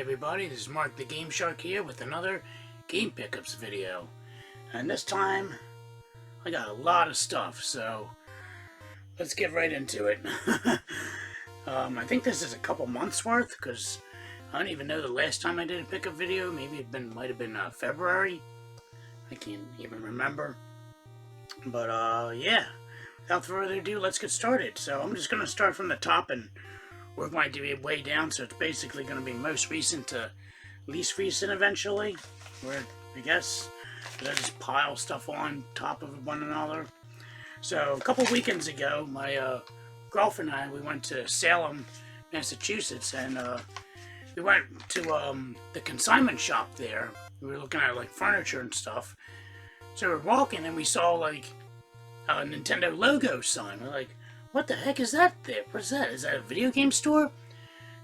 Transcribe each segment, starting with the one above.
everybody, this is Mark the Game Shark here with another game pickups video. And this time, I got a lot of stuff, so let's get right into it. I think this is a couple months worth, because I don't even know the last time I did a pickup video. Maybe it might have been February. I can't even remember. But yeah, without further ado, let's get started. So I'm just going to start from the top and work my way down, so it's basically going to be most recent to least recent eventually, where I guess I just pile stuff on top of one another. So a couple weekends ago, my girlfriend and I, we went to Salem, Massachusetts, and we went to the consignment shop there. We were looking at like furniture and stuff. So we're walking and we saw like a Nintendo logo sign. We're like, what the heck is that there? What's that? Is that a video game store?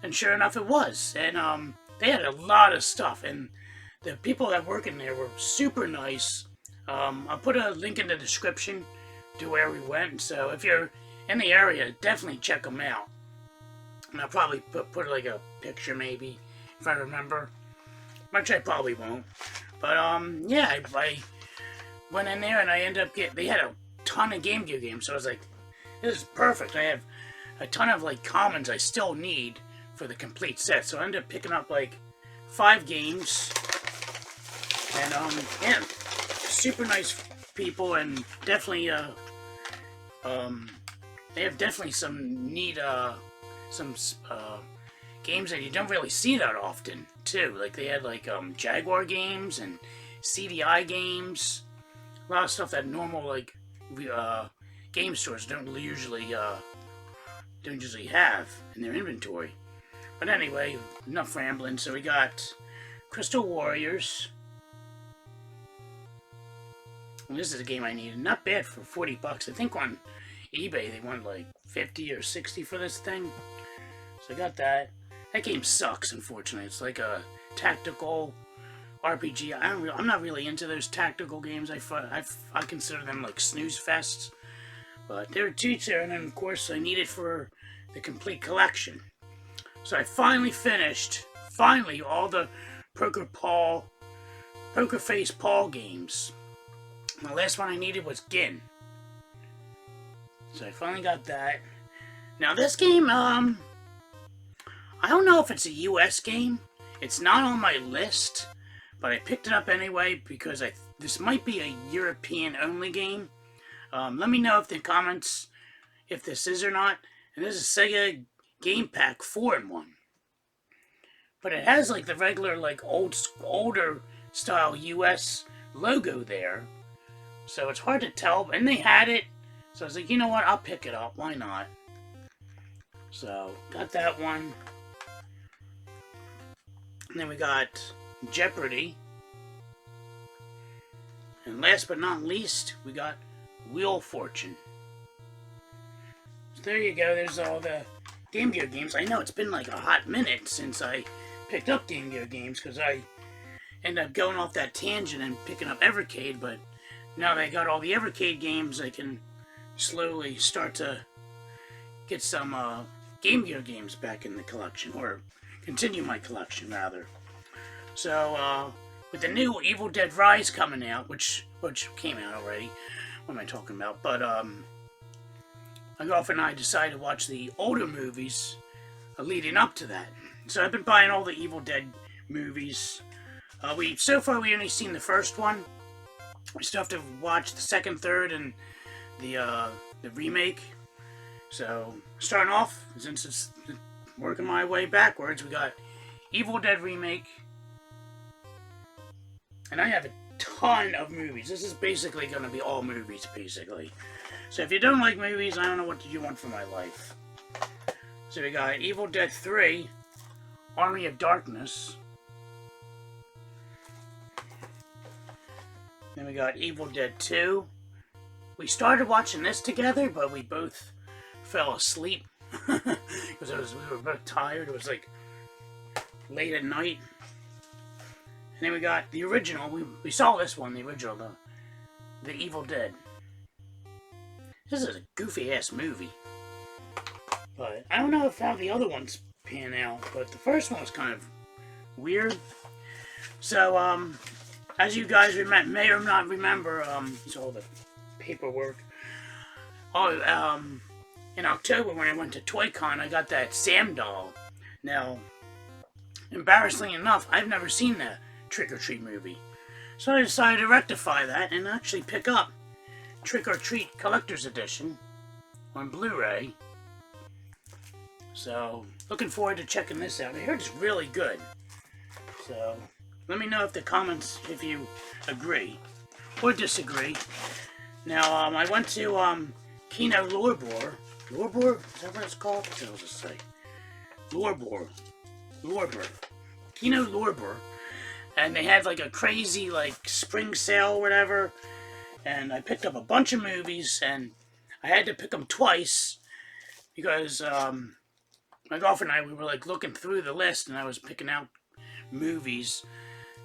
And sure enough, it was. And they had a lot of stuff. And the people that work in there were super nice. I'll put a link in the description to where we went. So if you're in the area, definitely check them out. And I'll probably put like a picture maybe, if I remember. Which I probably won't. But yeah, I went in there and I ended up they had a ton of Game Gear games. So I was like, this is perfect. I have a ton of like commons I still need for the complete set. So I ended up picking up like 5 games. And yeah, super nice people, and definitely they have definitely some neat games that you don't really see that often too. Like they had like Jaguar games and CDI games. A lot of stuff that normal like game stores don't usually have in their inventory. But anyway, enough rambling. So we got Crystal Warriors. And this is a game I needed. Not bad for 40 bucks. I think on eBay they want like 50 or 60 for this thing. So I got that. That game sucks, unfortunately. It's like a tactical RPG. I'm not really into those tactical games. I consider them like snooze fests. But there were 2 there, and then of course I need it for the complete collection. So I finally finished, all the Poker Face Paul games. The last one I needed was Gin. So I finally got that. Now this game, I don't know if it's a US game. It's not on my list, but I picked it up anyway because this might be a European only game. Let me know if the comments if this is or not. And this is Sega Game Pack 4-in-1. But it has like the regular like older style US logo there. So it's hard to tell. And they had it. So I was like, you know what? I'll pick it up. Why not? So got that one. And then we got Jeopardy. And last but not least, we got Wheel of Fortune. So there you go. There's all the Game Gear games. I know it's been like a hot minute since I picked up Game Gear games, because I ended up going off that tangent and picking up Evercade, but now that I got all the Evercade games, I can slowly start to get some Game Gear games back in the collection, or continue my collection rather. So with the new Evil Dead Rise coming out, which came out already, what am I talking about? But my girlfriend and I decided to watch the older movies leading up to that. So I've been buying all the Evil Dead movies. So far we only seen the first one. We still have to watch the second, third, and the remake. So starting off, since it's working my way backwards, we got Evil Dead Remake. And I have a ton of movies. This is basically going to be all movies, basically. So if you don't like movies, I don't know what you want from my life. So we got Evil Dead 3, Army of Darkness. Then we got Evil Dead 2. We started watching this together, but we both fell asleep. Because we were both tired. It was like late at night. And then we got the original. We saw this one, the original, the Evil Dead. This is a goofy ass movie. But I don't know how the other ones pan out, but the first one was kind of weird. So, as you guys may or not remember, it's all the paperwork. Oh, in October when I went to ToyCon, I got that Sam doll. Now, embarrassingly enough, I've never seen the Trick or Treat movie. So I decided to rectify that and actually pick up Trick or Treat Collector's Edition on Blu-ray. So, looking forward to checking this out. I heard it's really good. So, let me know if the comments, if you agree or disagree. Now, I went to Kino Lorber. Lorber? Is that what it's called? What does it say? Lorber. Kino Lorber. And they had like a crazy like spring sale or whatever. And I picked up a bunch of movies, and I had to pick them twice because my girlfriend and I, we were like looking through the list, and I was picking out movies.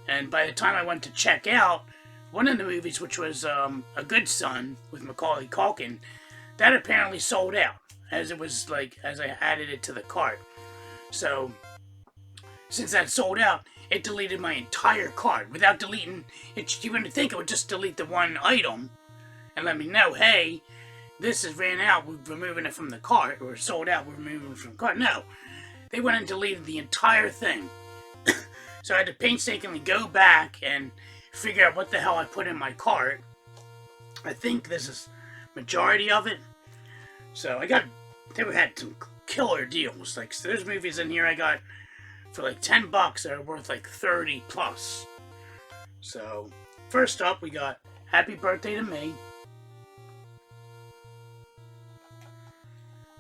And by the time I went to check out, one of the movies, which was A Good Son with Macaulay Culkin, that apparently sold out as it was like as I added it to the cart. So since that sold out, it deleted my entire cart without deleting it. You wouldn't think it would just delete the one item and let me know, hey, this is ran out, we're removing it from the cart, or sold out, we're removing it from the cart. No, they went and deleted the entire thing. So I had to painstakingly go back and figure out what the hell I put in my cart. I think this is majority of it. So they had some killer deals. Like, so there's movies in here I got for like $10 that are worth like 30 plus. So first up, we got Happy Birthday to Me.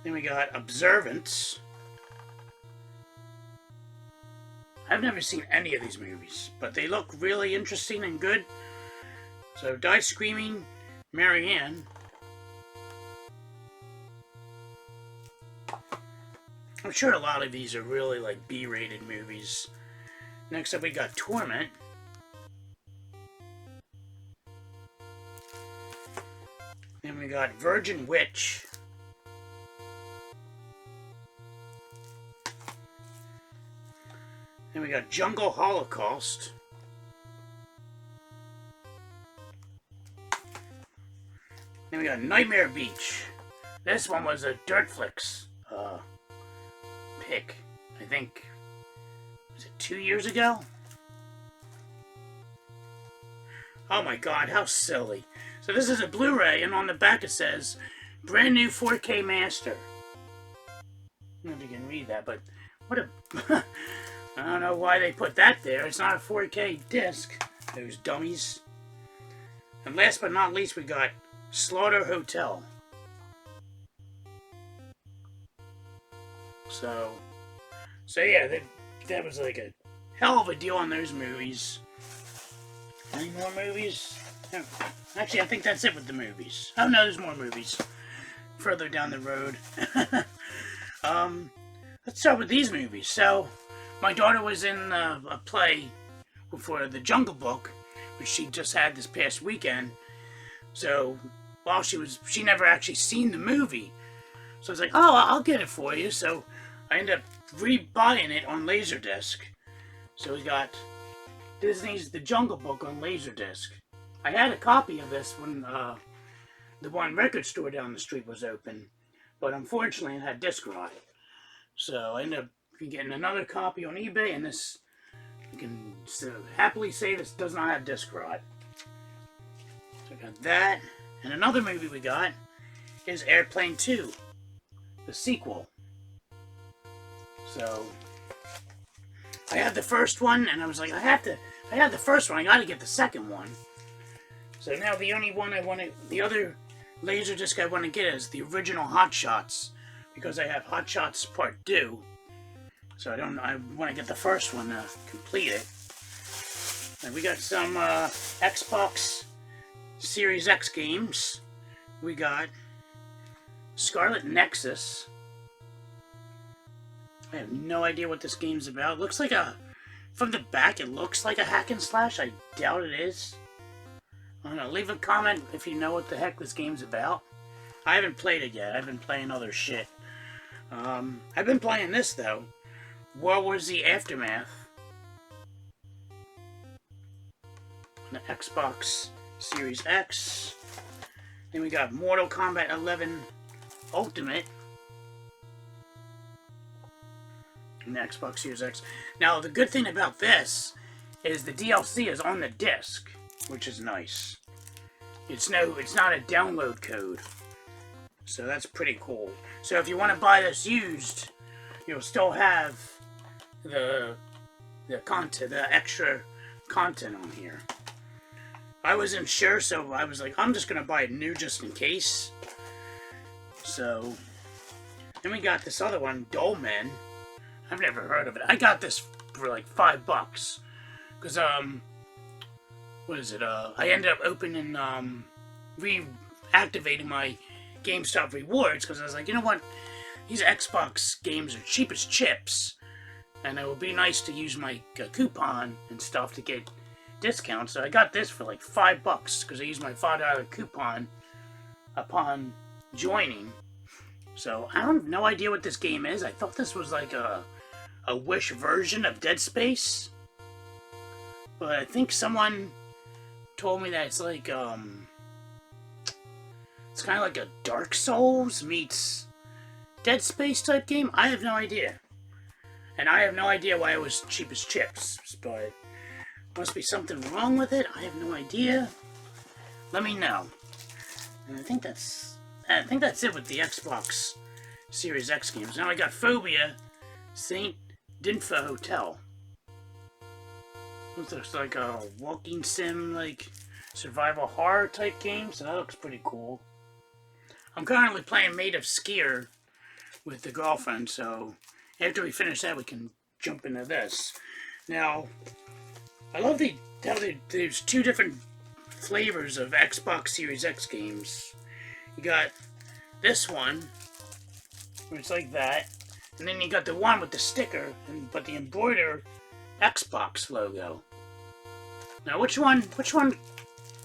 Then we got Observance. I've never seen any of these movies, but they look really interesting and good. So Die Screaming, Marianne. I'm sure a lot of these are really like B-rated movies. Next up we got Torment. Then we got Virgin Witch. Then we got Jungle Holocaust. Then we got Nightmare Beach. This one was a Dirtflix pick. I think, was it 2 years ago? Oh my god, how silly. So this is a Blu-ray, and on the back it says, brand new 4K master. I don't know if you can read that, but what a... I don't know why they put that there. It's not a 4K disc. Those dummies. And last but not least, we got Slaughter Hotel. So yeah, that was like a hell of a deal on those movies. Any more movies? No. Actually, I think that's it with the movies. Oh no, there's more movies further down the road. Let's start with these movies. So, my daughter was in a play for The Jungle Book, which she just had this past weekend. So, while she never actually seen the movie. So I was like, oh, I'll get it for you. So I ended up rebuying it on Laserdisc. So we got Disney's The Jungle Book on Laserdisc. I had a copy of this when the one record store down the street was open, but unfortunately it had disc rot. So I ended up getting another copy on eBay, and this, you can happily say this does not have disc rot. So I got that. And another movie we got is Airplane 2, the sequel. So I had the first one, and I was like, I had the first one, I gotta get the second one. So now the only one the other Laserdisc I want to get is the original Hot Shots, because I have Hot Shots Part 2. So I want to get the first one to complete it. And we got some Xbox Series X games. We got Scarlet Nexus. I have no idea what this game's about. It looks like from the back, it looks like a hack and slash. I doubt it is. I don't know. Leave a comment if you know what the heck this game's about. I haven't played it yet. I've been playing other shit. I've been playing this, though. World War Z Aftermath. on the Xbox Series X. Then we got Mortal Kombat 11 Ultimate on the Xbox Series X. Now, the good thing about this is the DLC is on the disc, which is nice. It's not a download code, so that's pretty cool. So if you want to buy this used, you'll still have the content, the extra content on here. I wasn't sure, so I was like, I'm just gonna buy it new just in case. So then we got this other one, Dolmen. I've never heard of it. I got this for like $5 because what is it? I ended up opening reactivating my GameStop rewards because I was like, you know what? These Xbox games are cheap as chips, and it would be nice to use my coupon and stuff to get discounts. So I got this for like $5 because I used my $5 coupon upon joining. So I have no idea what this game is. I thought this was like a Wish version of Dead Space, but I think someone told me that it's like it's kind of like a Dark Souls meets Dead Space type game. I have no idea, and I have no idea why it was cheap as chips, but must be something wrong with it. I have no idea. Let me know. And I think that's it with the Xbox Series X games. Now I got Phobia, Saint Dinfa Hotel. It looks like a walking sim, like survival horror type game, so that looks pretty cool. I'm currently playing Made of Skier with the girlfriend, so after we finish that, we can jump into this. Now, I love how there's two different flavors of Xbox Series X games. You got this one, where it's like that, and then you got the one with the sticker, but the embroidered Xbox logo. Now, which one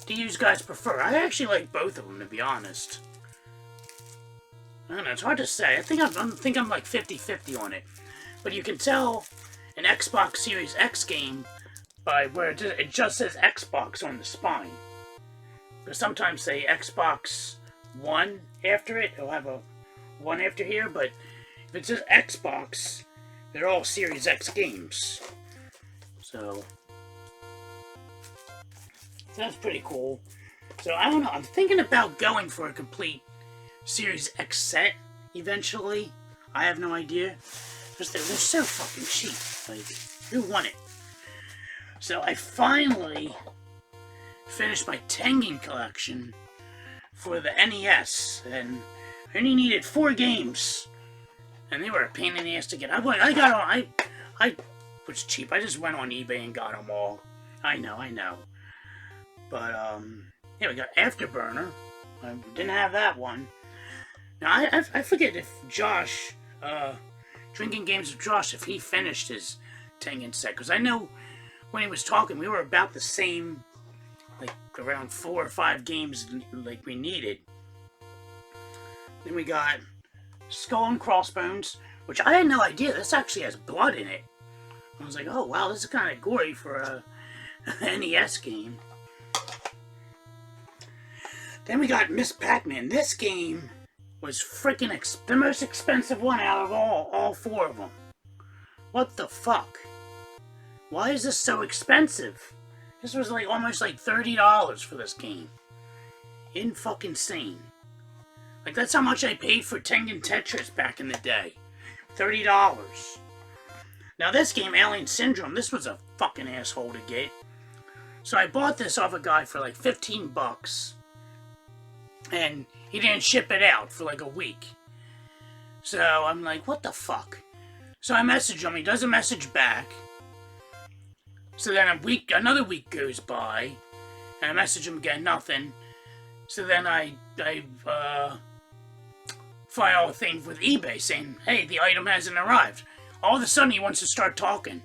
do you guys prefer? I actually like both of them, to be honest. I don't know, it's hard to say. I think I'm like 50-50 on it. But you can tell an Xbox Series X game by where it just says Xbox on the spine. Because sometimes say Xbox One after it, it'll have a 1 after here, but if it says Xbox, they're all Series X games. So that's pretty cool. So I don't know, I'm thinking about going for a complete Series X set eventually. I have no idea. Because they're so fucking cheap. Like, who want it? So I finally finished my Tengen collection for the NES, and I only needed 4 games, and they were a pain in the ass to get. I was cheap. I just went on eBay and got them all. I know. But yeah, we got Afterburner. I didn't have that one. Now I forget if Josh, Drinking Games with Josh, if he finished his Tengen set, because I know when he was talking, we were about the same, like around 4 or 5 games like we needed. Then we got Skull and Crossbones, which I had no idea. This actually has blood in it. I was like, oh wow, this is kind of gory for a NES game. Then we got Miss Pac-Man. This game was freaking the most expensive one out of all 4 of them. What the fuck? Why is this so expensive? This was like almost like $30 for this game. In-fucking-sane. Like, that's how much I paid for Tengen Tetris back in the day. $30. Now this game, Alien Syndrome, this was a fucking asshole to get. So I bought this off a guy for like $15. And he didn't ship it out for like a week. So I'm like, what the fuck? So I message him, he doesn't message back. So then another week goes by, and I message him again, nothing. So then I file a thing with eBay saying, hey, the item hasn't arrived. All of a sudden he wants to start talking.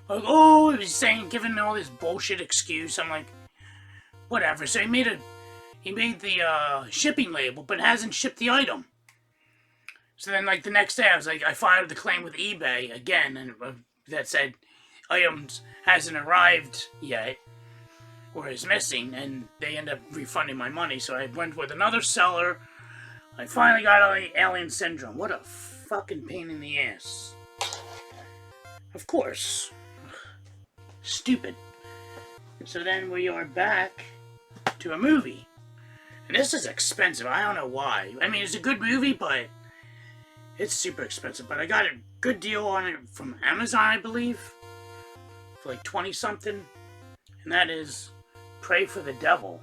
Like, oh, he was saying, giving all this bullshit excuse. I'm like, whatever. So he made the shipping label, but hasn't shipped the item. So then, like, the next day, I filed the claim with eBay again, and that said, items hasn't arrived yet. or is missing, and they end up refunding my money. So I went with another seller. I finally got Alien Syndrome. What a fucking pain in the ass. Of course. Stupid. So then we are back to a movie. And this is expensive. I don't know why. I mean, it's a good movie, but it's super expensive. But I got a good deal on it from Amazon, I believe. For like 20 something. And that is Pray for the Devil.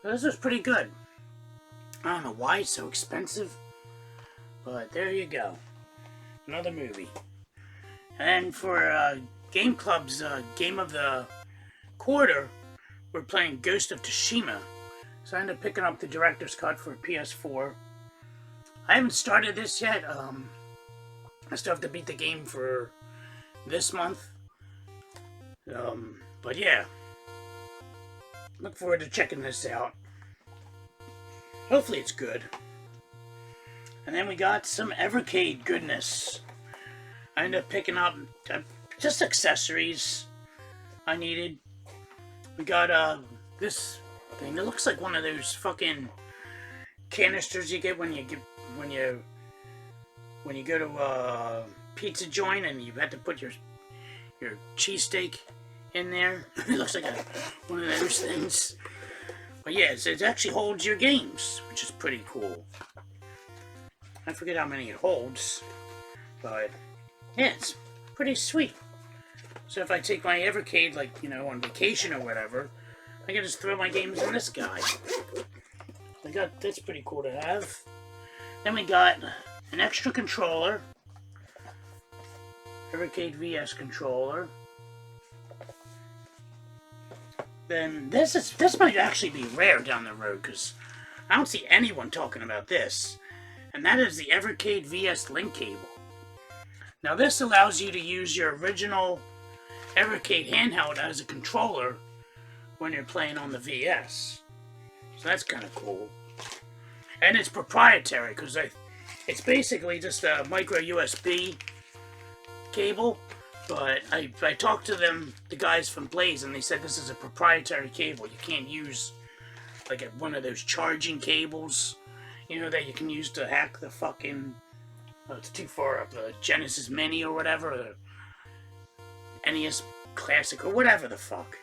This is pretty good. I don't know why it's so expensive. But there you go. Another movie. And for Game Club's Game of the Quarter, we're playing Ghost of Tsushima. So I ended up picking up the Director's Cut for PS4. I haven't started this yet. I still have to beat the game for this month. But yeah. Look forward to checking this out. Hopefully it's good. And then we got some Evercade goodness. I ended up picking up just accessories I needed. We got this thing. It looks like one of those fucking canisters you get when you go to a pizza joint and you have to put your cheesesteak in there. It looks like one of those things. But yeah, it actually holds your games, which is pretty cool. I forget how many it holds, but yeah, it's pretty sweet. So if I take my Evercade, like, you know, on vacation or whatever, I can just throw my games in this guy. That's pretty cool to have. Then we got an extra controller. Evercade VS controller. Then this might actually be rare down the road, because I don't see anyone talking about this. And that is the Evercade VS link cable. Now this allows you to use your original Evercade handheld as a controller when you're playing on the VS. So that's kind of cool. And it's proprietary, because it's basically just a micro USB cable. But I talked to the guys from Blaze, and they said this is a proprietary cable. You can't use like one of those charging cables, you know, that you can use to hack the fucking, it's too far up, the Genesis Mini or whatever, or the NES Classic or whatever the fuck.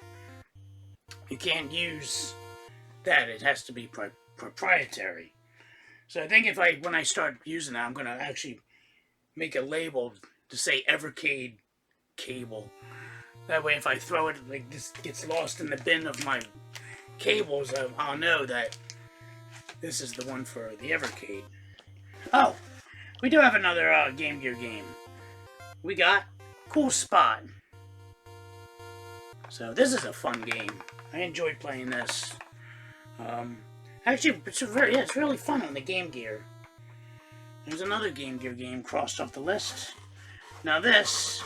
You can't use that. It has to be proprietary. So I think when I start using that, I'm going to actually make a label to say Evercade cable. That way if I throw it, like, this gets lost in the bin of my cables, I'll know that this is the one for the Evercade. Oh, we do have another Game Gear game. We got Cool Spot. So this is a fun game. I enjoyed playing this. Actually, it's really fun on the Game Gear. There's another Game Gear game crossed off the list. Now this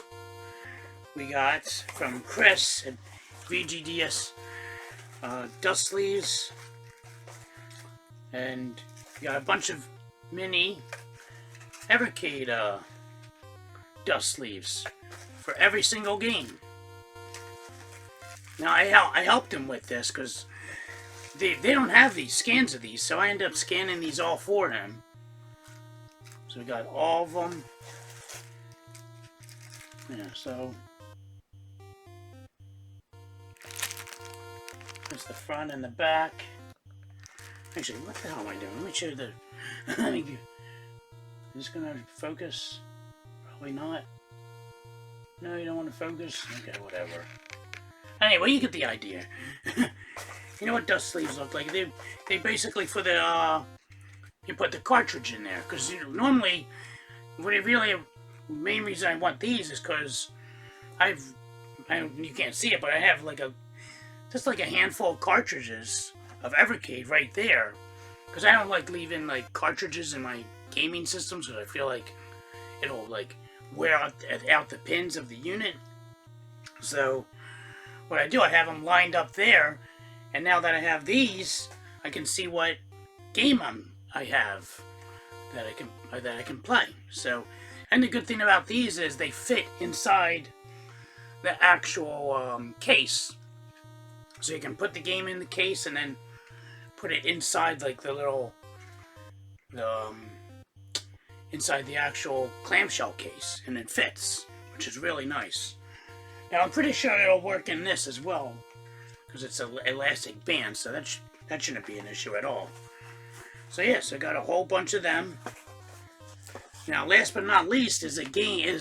we got from Chris at VGDS Dust Sleeves. And we got a bunch of mini Evercade dust sleeves for every single game. Now I helped him with this because they don't have these scans of these, so I ended up scanning these all for him. So we got all of them. Yeah, so that's the front and the back. Actually, what the hell am I doing? Let me show you the... Is this going to focus? Probably not. No, you don't want to focus? Okay, whatever. Anyway, you get the idea. You know what dust sleeves look like? They basically, for the... you put the cartridge in there. Because normally, the main reason I want these is because you can't see it, but I have like just like a handful of cartridges of Evercade right there, because I don't like leaving like cartridges in my gaming systems, because I feel like it'll like wear out the pins of the unit. So what I do, I have them lined up there, and now that I have these, I can see what game I have that I can play. So, and the good thing about these is they fit inside the actual case. So you can put the game in the case and then put it inside like the little, inside the actual clamshell case, and it fits, which is really nice. Now I'm pretty sure it'll work in this as well, because it's an elastic band, so that shouldn't be an issue at all. So yes, I got a whole bunch of them. Now, last but not least is a game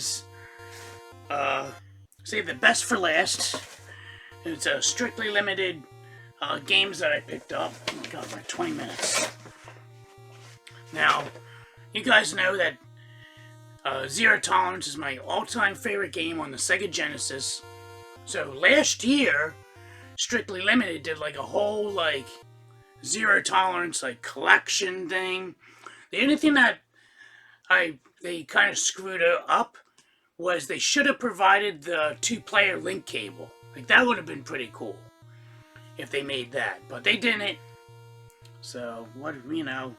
save the best for last. It's a strictly limited games that I picked up. Oh my god, we're at 20 minutes. Now, you guys know that Zero Tolerance is my all-time favorite game on the Sega Genesis. So last year, Strictly Limited did like a whole like Zero Tolerance like collection thing. The only thing that they kind of screwed up was they should have provided the 2-player link cable. Like, that would have been pretty cool if they made that, but they didn't. So what, you know,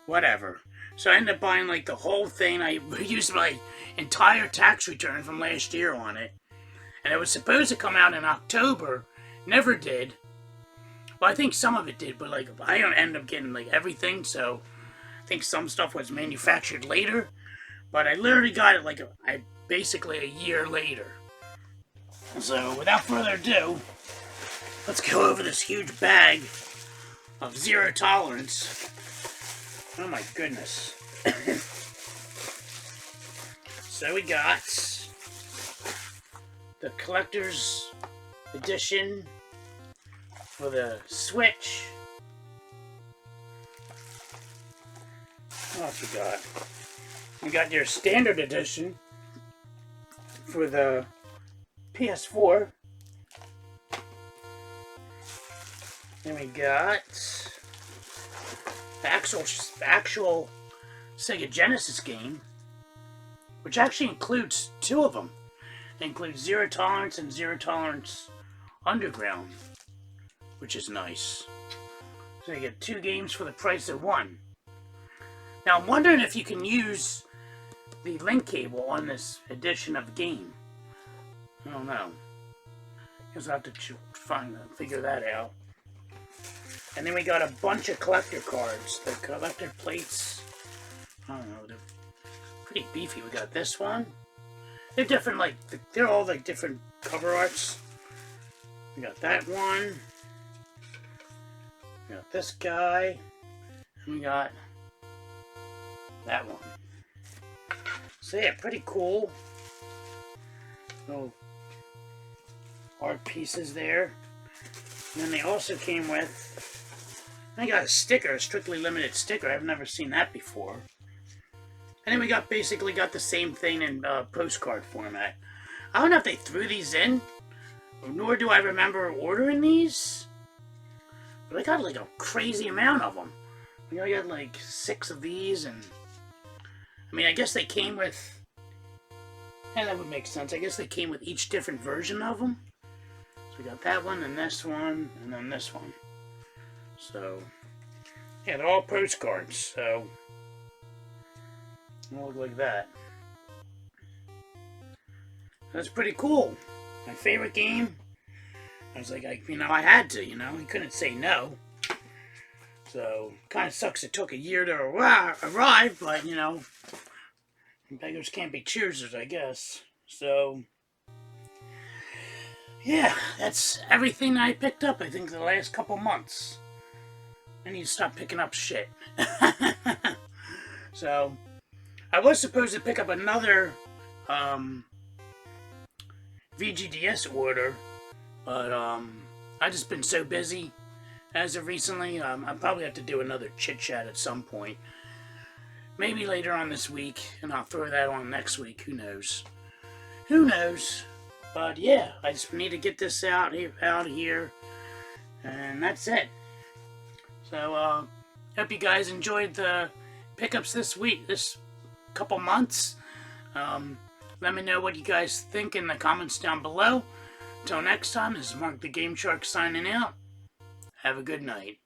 whatever. So I ended up buying like the whole thing. I used my entire tax return from last year on it, and it was supposed to come out in October. Never did. Well, I think some of it did, but like I don't end up getting like everything. So I think some stuff was manufactured later, but I literally got it like basically a year later. So without further ado, let's go over this huge bag of Zero Tolerance. Oh my goodness. So we got the collector's edition for the Switch. What else we got? We got your standard edition for the PS4. Then we got the actual Sega Genesis game, which actually includes 2 of them. It includes Zero Tolerance and Zero Tolerance Underground, which is nice. So you get 2 games for the price of 1. Now I'm wondering if you can use the link cable on this edition of the game. I don't know. Guess I'll have to figure that out. And then we got a bunch of collector cards. The collector plates, I don't know, they're pretty beefy. We got this one. They're different, like, they're all like different cover arts. We got that one. We got this guy. And we got that one. So yeah, pretty cool. Little art pieces there. And then they also came with, I got a sticker, a strictly limited sticker. I've never seen that before. And then we basically got the same thing in postcard format. I don't know if they threw these in, nor do I remember ordering these. But I got like a crazy amount of them. I got like 6 of these, and I mean, I guess they came with, yeah, that would make sense. I guess they came with each different version of them. So we got that one, and this one, and then this one. So, yeah, they're all postcards, so they look like that. That's pretty cool. My favorite game. I was like, I had to, I couldn't say no. So, kind of sucks it took a year to arrive, but, beggars can't be choosers, I guess. So, yeah, that's everything I picked up, I think, the last couple months. I need to stop picking up shit. So, I was supposed to pick up another VGDS order, but I've just been so busy as of recently. I'll probably have to do another chit chat at some point. Maybe later on this week, and I'll throw that on next week. Who knows? Who knows? But yeah, I just need to get this out of here, and that's it. So, hope you guys enjoyed the pickups this week, this couple months. Let me know what you guys think in the comments down below. Until next time, this is Mark the Game Shark signing out. Have a good night.